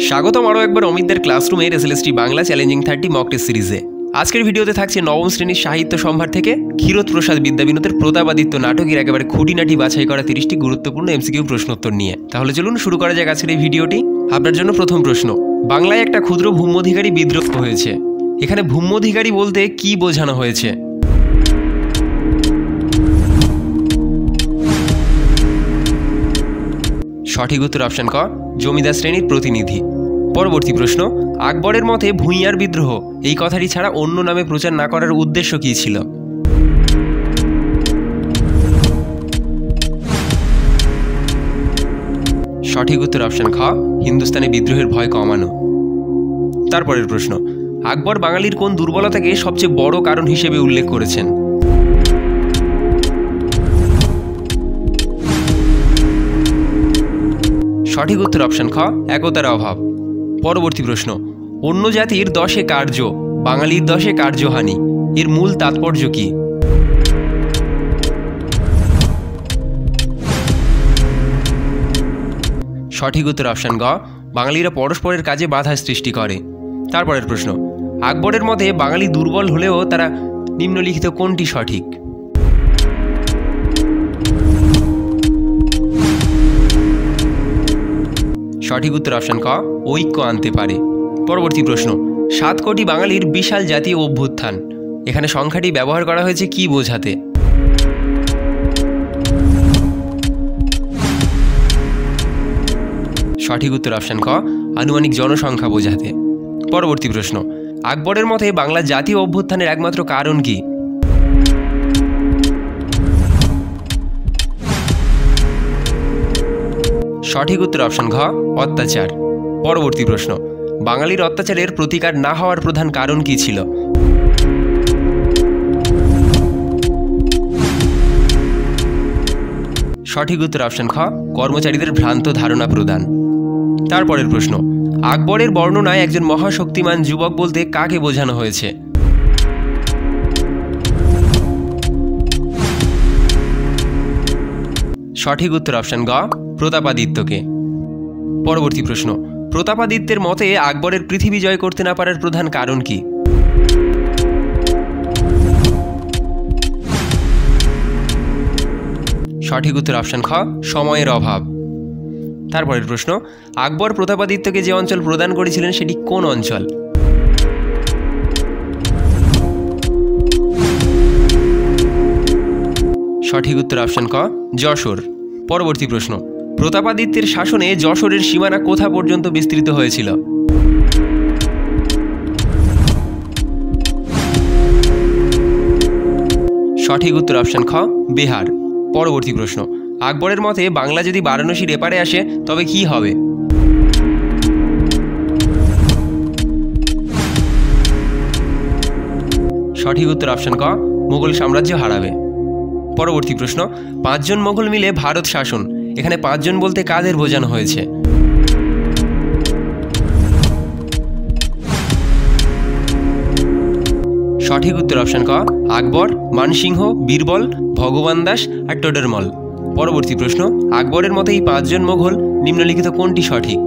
স্বাগতম আরও একবার অমিতদের ক্লাসরুমের SLST Bangla challenging 30 mock test সিরিজে। আজকের ভিডিওতে থাকছে নবম শ্রেণীর সাহিত্য সম্ভার থেকে ক্ষীরোদ প্রসাদ বিদ্যাবিনোদের প্রতাপাদিত্য নাটকের একেবারে খুঁটিনাটি বাছাই করা 30টি গুরুত্বপূর্ণ এমসিকিউ প্রশ্নোত্তর নিয়ে। তাহলে চলুন শুরু করা যাক আজকের এই ভিডিওটি। আপনার জন্য প্রথম প্রশ্ন, বাংলায় একটা ক্ষুদ্র ভূম্যধিকারী বিদ্রোহ হয়েছে, এখানে ভূম্যধিকারী বলতে কি বোঝানো হয়েছে? সঠিক উত্তর অপশন ক, জমিদার শ্রেণীর প্রতিনিধি। পরবর্তী প্রশ্ন, আকবরের মতে ভূঁইয়ার বিদ্রোহ এই কথাটি ছাড়া অন্য নামে প্রচার না করার উদ্দেশ্য কী ছিল? সঠিক উত্তর অপশন খ, হিন্দুস্তানে বিদ্রোহের ভয় কমানো। তারপরের প্রশ্ন, আকবর বাঙালির কোন দুর্বলতাকে সবচেয়ে বড় কারণ হিসেবে উল্লেখ করেছেন? সঠিক উত্তর অপশন খ, একতার অভাব। পরবর্তী প্রশ্ন, অন্য জাতির 10 কার্য, বাঙালির 10 কার্যহানি, এর মূল তাৎপর্য কি? সঠিক উত্তর অপশন গ, বাঙালিরা পরস্পরের কাজে বাধা সৃষ্টি করে। তারপরের প্রশ্ন, আকবরের মতে বাঙালি দুর্বল হলেও তারা নিম্নলিখিত কোনটি সঠিক? সঠিক উত্তর অপশন ক, ঐক্য আনতে পারে। পরবর্তী প্রশ্ন, 7 কোটি বাঙালির বিশাল জাতীয় অভ্যুত্থান, এখানে সংখ্যাটি ব্যবহার করা হয়েছে কি বোঝাতে? সঠিক উত্তর অপশন ক, আনুমানিক জনসংখ্যা বোঝাতে। পরবর্তী প্রশ্ন, আকবরের মতে বাংলা জাতীয় অভ্যুত্থানের একমাত্র কারণ কি? সঠিক উত্তর অপশন ঘ, অত্যাচার। পরবর্তী প্রশ্ন, বাঙালির অত্যাচারের প্রতিকার না হওয়ার প্রধান কারণ কি ছিল? সঠিক উত্তর অপশন খ, কর্মচারীদের ভ্রান্ত ধারণা প্রদান। তারপরের প্রশ্ন, আকবরের বর্ণনায় একজন মহাশক্তিমান যুবক বলতে কাকে বোঝানো হয়েছে? সঠিক উত্তর অপশন গ, প্রতাপাদিত্যকে। পরবর্তী প্রশ্ন, প্রতাপাদিত্যের মতে আকবরের পৃথিবী জয় করতে না পারার প্রধান কারণ কি? সঠিক উত্তর অপশন খ, সময়ের অভাব। তারপরের প্রশ্ন, আকবর প্রতাপাদিত্যকে যে অঞ্চল প্রদান করেছিলেন সেটি কোন অঞ্চল? সঠিক উত্তর অপশন ক, যশোর। পরবর্তী প্রশ্ন, প্রতাপাদিত্যের শাসনে যশোরের সীমানা কোথা পর্যন্ত বিস্তৃত হয়েছিল? সঠিক উত্তর অপশন খ, বিহার। পরবর্তী প্রশ্ন, আকবরের মতে বাংলা যদি বারাণসীর এপারে আসে তবে কি হবে? সঠিক উত্তর অপশন ক, মুঘল সাম্রাজ্য হারাবে। পরবর্তী প্রশ্ন, 5 জন মোগল মিলে ভারত শাসন, এখানে 5 জন বলতে কাদের বোঝানো হয়েছে? সঠিক উত্তর অপশন ক, আকবর, মানসিংহ, বীরবল, ভগবান দাস আর টোডরমল। পরবর্তী প্রশ্ন, আকবরের মতে এই 5 জন মোগল নিম্নলিখিত কোনটি সঠিক?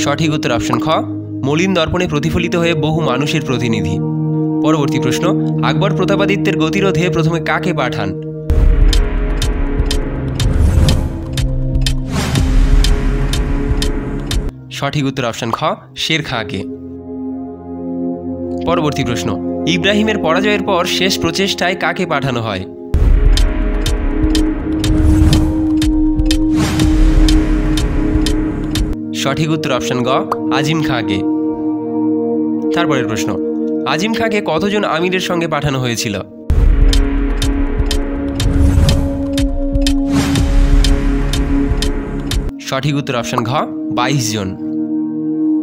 সঠিক উত্তর অপশন খ, মলিন দর্পণে প্রতিফলিত হয়ে বহু মানুষের প্রতিনিধি। পরবর্তী প্রশ্ন, আকবর প্রতাপাদিত্যের গতিরোধে প্রথমে কাকে পাঠান? সঠিক উত্তর অপশন খ, শের খাঁকে। পরবর্তী প্রশ্ন, ইব্রাহিমের পরাজয়ের পর শেষ প্রচেষ্টায় কাকে পাঠানো হয়? সঠিক উত্তর অপশন গ, আজিম খাঁকে। তারপরের প্রশ্ন, আজিম খাঁকে কতজন আমিরের সঙ্গে পাঠানো হয়েছিল? সঠিক উত্তর অপশন ঘ, 22 জন।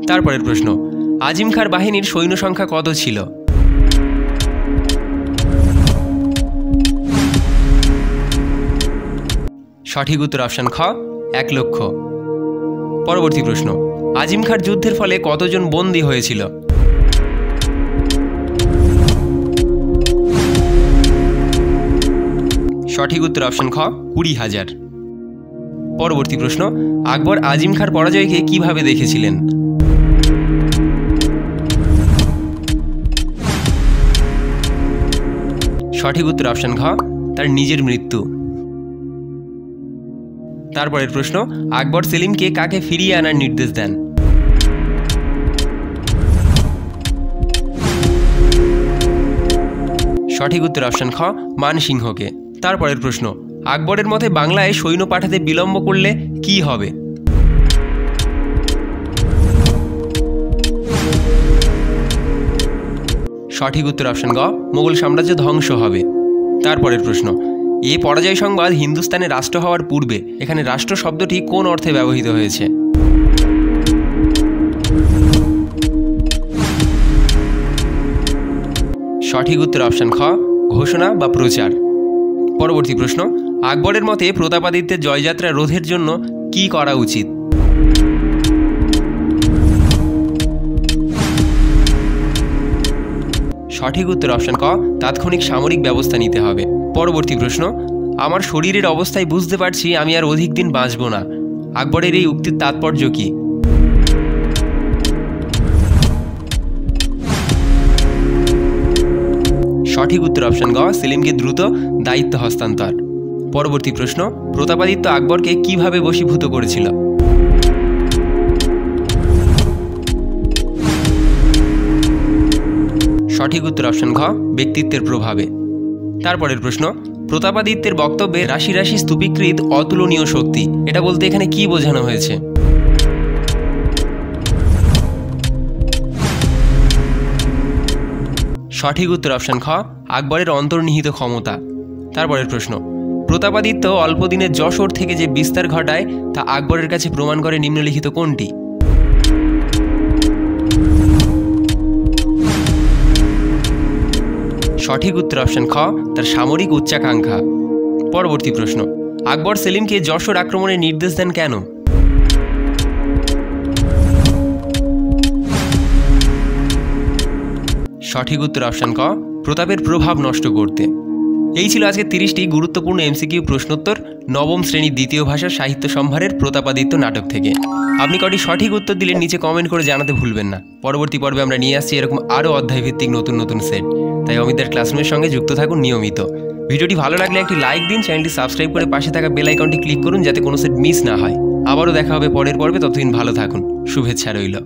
তারপরের প্রশ্ন, আজিম খাঁর বাহিনীর সৈন্য সংখ্যা কত ছিল? সঠিক উত্তর অপশন খ, 1 লক্ষ। পরবর্তী প্রশ্ন, আজিম খাঁর যুদ্ধের ফলে কতজন বন্দী হয়েছিল? সঠিক উত্তর অপশন খ 20,000। পরবর্তী প্রশ্ন, আকবর আজিম খাঁর পরাজয়কে কিভাবে দেখেছিলেন? সঠিক উত্তর অপশন ঘ তার নিজের মৃত্যু। তারপরের প্রশ্ন, আকবর সেলিমকে কাকে ফিরিয়ে আনার নির্দেশ দেন? সঠিক উত্তর অপশন খ মানসিংহকে। তারপরের প্রশ্ন, আকবরের মতে বাংলায় সৈন্য পাঠাতে বিলম্ব করলে কি হবে? সঠিক উত্তর অপশন গ মোগল সাম্রাজ্য ধ্বংস হবে। তারপরের প্রশ্ন, এ পরাজয় সংবাদ হিন্দুস্তানে রাষ্ট্র হওয়ার পূর্বে এখানে রাষ্ট্র শব্দটি কোন অর্থে ব্যবহৃত হয়েছে? সঠিক উত্তর অপশন খ ঘোষণা বা প্রচার। পরবর্তী প্রশ্ন, আকবরের মতে প্রতাপাদিত্যের জয়যাত্রা রোধের জন্য কি করা উচিত? সঠিক উত্তর অপশন ক তাৎক্ষণিক সামরিক ব্যবস্থা নিতে হবে। পরবর্তী প্রশ্ন, আমার শরীরের অবস্থায় বুঝতে পারছি আমি আর অধিক দিন বাঁচব না। আকবরের এই উক্তির তাৎপর্য কি? সঠিক উত্তর অপশন গ সেলিমকে দ্রুত দায়িত্ব হস্তান্তর। পরবর্তী প্রশ্ন, প্রতাপাদিত্য আকবরকে কিভাবে বশীভূত করেছিল? সঠিক উত্তর অপশন ঘ ব্যক্তিত্বের প্রভাবে। তারপরের প্রশ্ন, প্রতাপাদিত্যের বক্তব্যে রাশি রাশি স্তূপীকৃত অতুলনীয় শক্তি, এটা বলতে এখানে কি বোঝানো হয়েছে? সঠিক উত্তর অপশন খ আকবরের অন্তর্নিহিত ক্ষমতা। তারপরের প্রশ্ন, প্রতাপাদিত্য অল্পদিনের যশোর থেকে যে বিস্তার ঘটায় তা আকবরের কাছে প্রমাণ করে নিম্নলিখিত কোনটি? সঠিক উত্তর অপশন খ তার সামরিক উচ্চাকাঙ্ক্ষা। পরবর্তী প্রশ্ন, আকবর সেলিমকে যশোর আক্রমণের নির্দেশ দেন কেন? সঠিক উত্তর অপশন ক প্রতাপের প্রভাব নষ্ট করতে। এই ছিল আজকে 30টি গুরুত্বপূর্ণ এমসিকিউ প্রশ্নোত্তর নবম শ্রেণীর দ্বিতীয় ভাষা সাহিত্য সম্ভারের প্রতাপাদিত্য নাটক থেকে। আপনি কটি সঠিক উত্তর দিলে নিচে কমেন্ট করে জানাতে ভুলবেন না। পরবর্তী পর্বে আমরা নিয়ে আসছি এরকম আরও অধ্যায়ভিত্তিক নতুন নতুন সেট, তাই অমিতার ক্লাসরুমের সঙ্গে যুক্ত থাকুন নিয়মিত। ভিডিওটি ভালো লাগলে একটি লাইক দিন, চ্যানেলটি সাবস্ক্রাইব করে পাশে থাকা বেল আইকনটি ক্লিক করুন যাতে কোনো সেট মিস না হয়। আবারও দেখা হবে পরের পর্বে, ততদিন ভালো থাকুন, শুভেচ্ছা রইল।